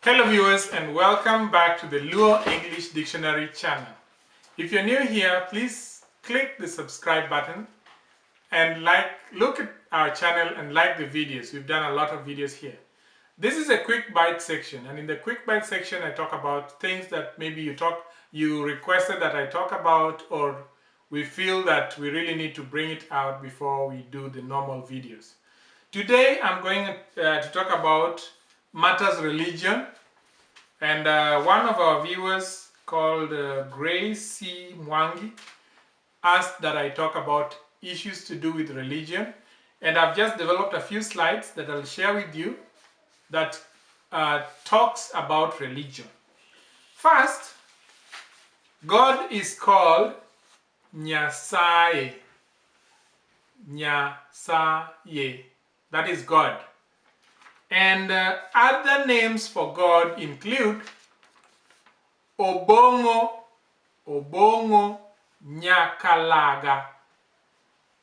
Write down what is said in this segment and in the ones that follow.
Hello viewers, and welcome back to the Luo English Dictionary channel. If you're new here, please click the subscribe button and look at our channel and like the videos. We've done a lot of videos here. This is a quick bite section, and in the quick bite section I talk about things that maybe you requested that I talk about, or we feel that we really need to bring it out before we do the normal videos. Today I'm going to talk about matters religion, and one of our viewers called Grace C. Mwangi asked that I talk about issues to do with religion, and I've just developed a few slides that I'll share with you that talks about religion. First, God is called Nyasaye. Nyasaye. That is God. And other names for God include Obongo, Obongo Nyakalaga.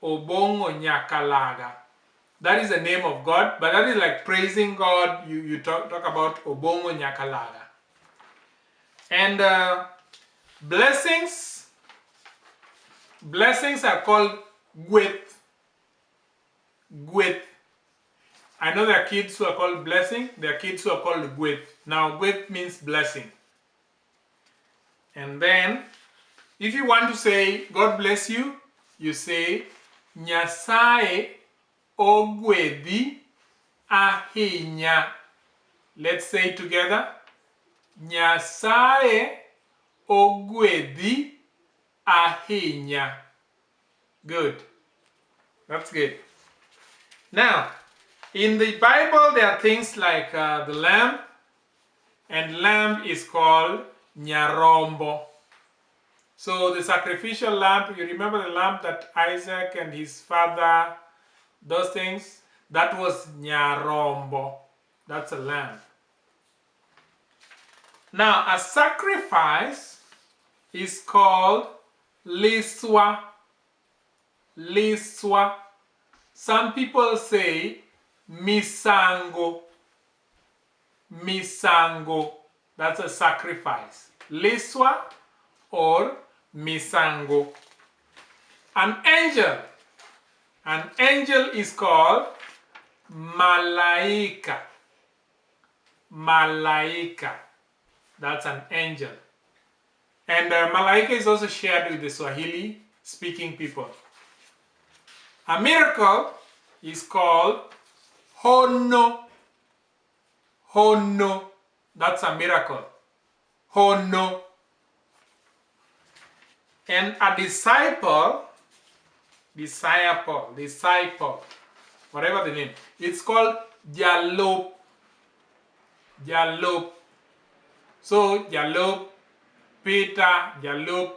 Obongo Nyakalaga. That is the name of God, but that is like praising God. You talk about Obongo Nyakalaga. And blessings are called Gweth. Gweth. I know there are kids who are called blessing, there are kids who are called Gweth. Now Gweth means blessing. And then if you want to say God bless you, you say Nyasaye ogwedhi ahinya. Let's say it together. Nyasaye ogwedhi ahinya. Good. That's good. Now, in the Bible, there are things like the lamb, and lamb is called Nyarombo. So the sacrificial lamb, you remember the lamb that Isaac and his father, those things, that was Nyarombo. That's a lamb. Now, a sacrifice is called LISWA. LISWA. Some people say MISANGO. MISANGO. That's a sacrifice. LISWA or MISANGO. An angel. An angel is called MALAIKA. MALAIKA. That's an angel. And MALAIKA is also shared with the Swahili speaking people. A miracle is called HONO. HONO. That's a miracle. HONO. And a disciple, whatever the name, it's called Jalop. Jalop. So Jalop, Peter, Jalop,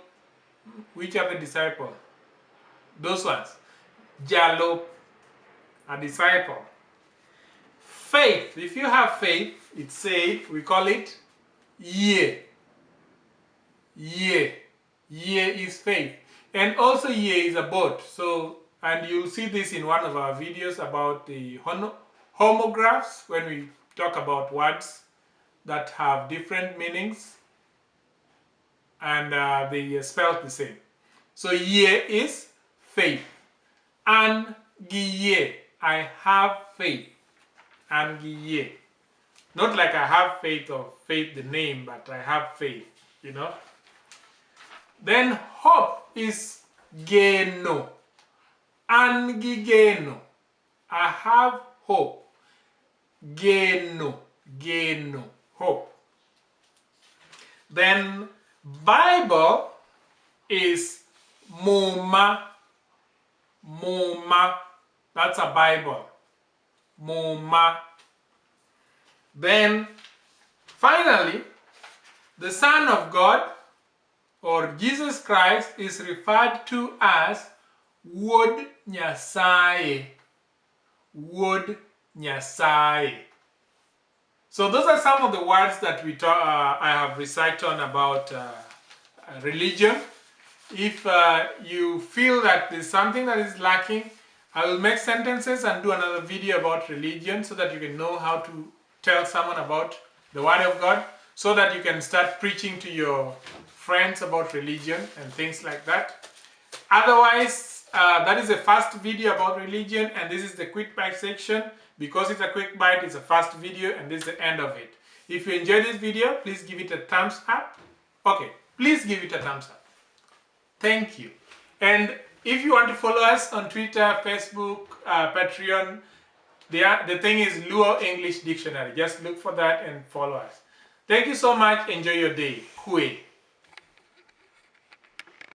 which are the disciple? Those ones. Jalop, a disciple. Faith. If you have faith, it's said, we call it Ye. Ye. Ye is faith. And also Ye is a boat. So, and you'll see this in one of our videos about the homographs, when we talk about words that have different meanings and they spell the same. So Ye is faith. Angiye, I have faith. Angiye. Not like I have faith or faith the name, but I have faith, you know. Then hope is GENO. Angigeno. I have hope. GENO. GENO. Hope. Then Bible is MOMA. MOMA. That's a Bible. MOMA. Then finally, the Son of God or Jesus Christ is referred to as Wod Nyasaye. Wod Nyasaye. So those are some of the words that I have recited on about religion. If you feel that there's something that is lacking, I will make sentences and do another video about religion so that you can know how to tell someone about the Word of God, so that you can start preaching to your friends about religion and things like that. Otherwise, that is the first video about religion, and this is the quick bite section. Because it's a quick bite, it's a fast video, and this is the end of it. If you enjoyed this video, please give it a thumbs up. Okay, please give it a thumbs up. Thank you. And if you want to follow us on Twitter, Facebook, Patreon, the thing is Luo English Dictionary. Just look for that and follow us. Thank you so much. Enjoy your day. Kue.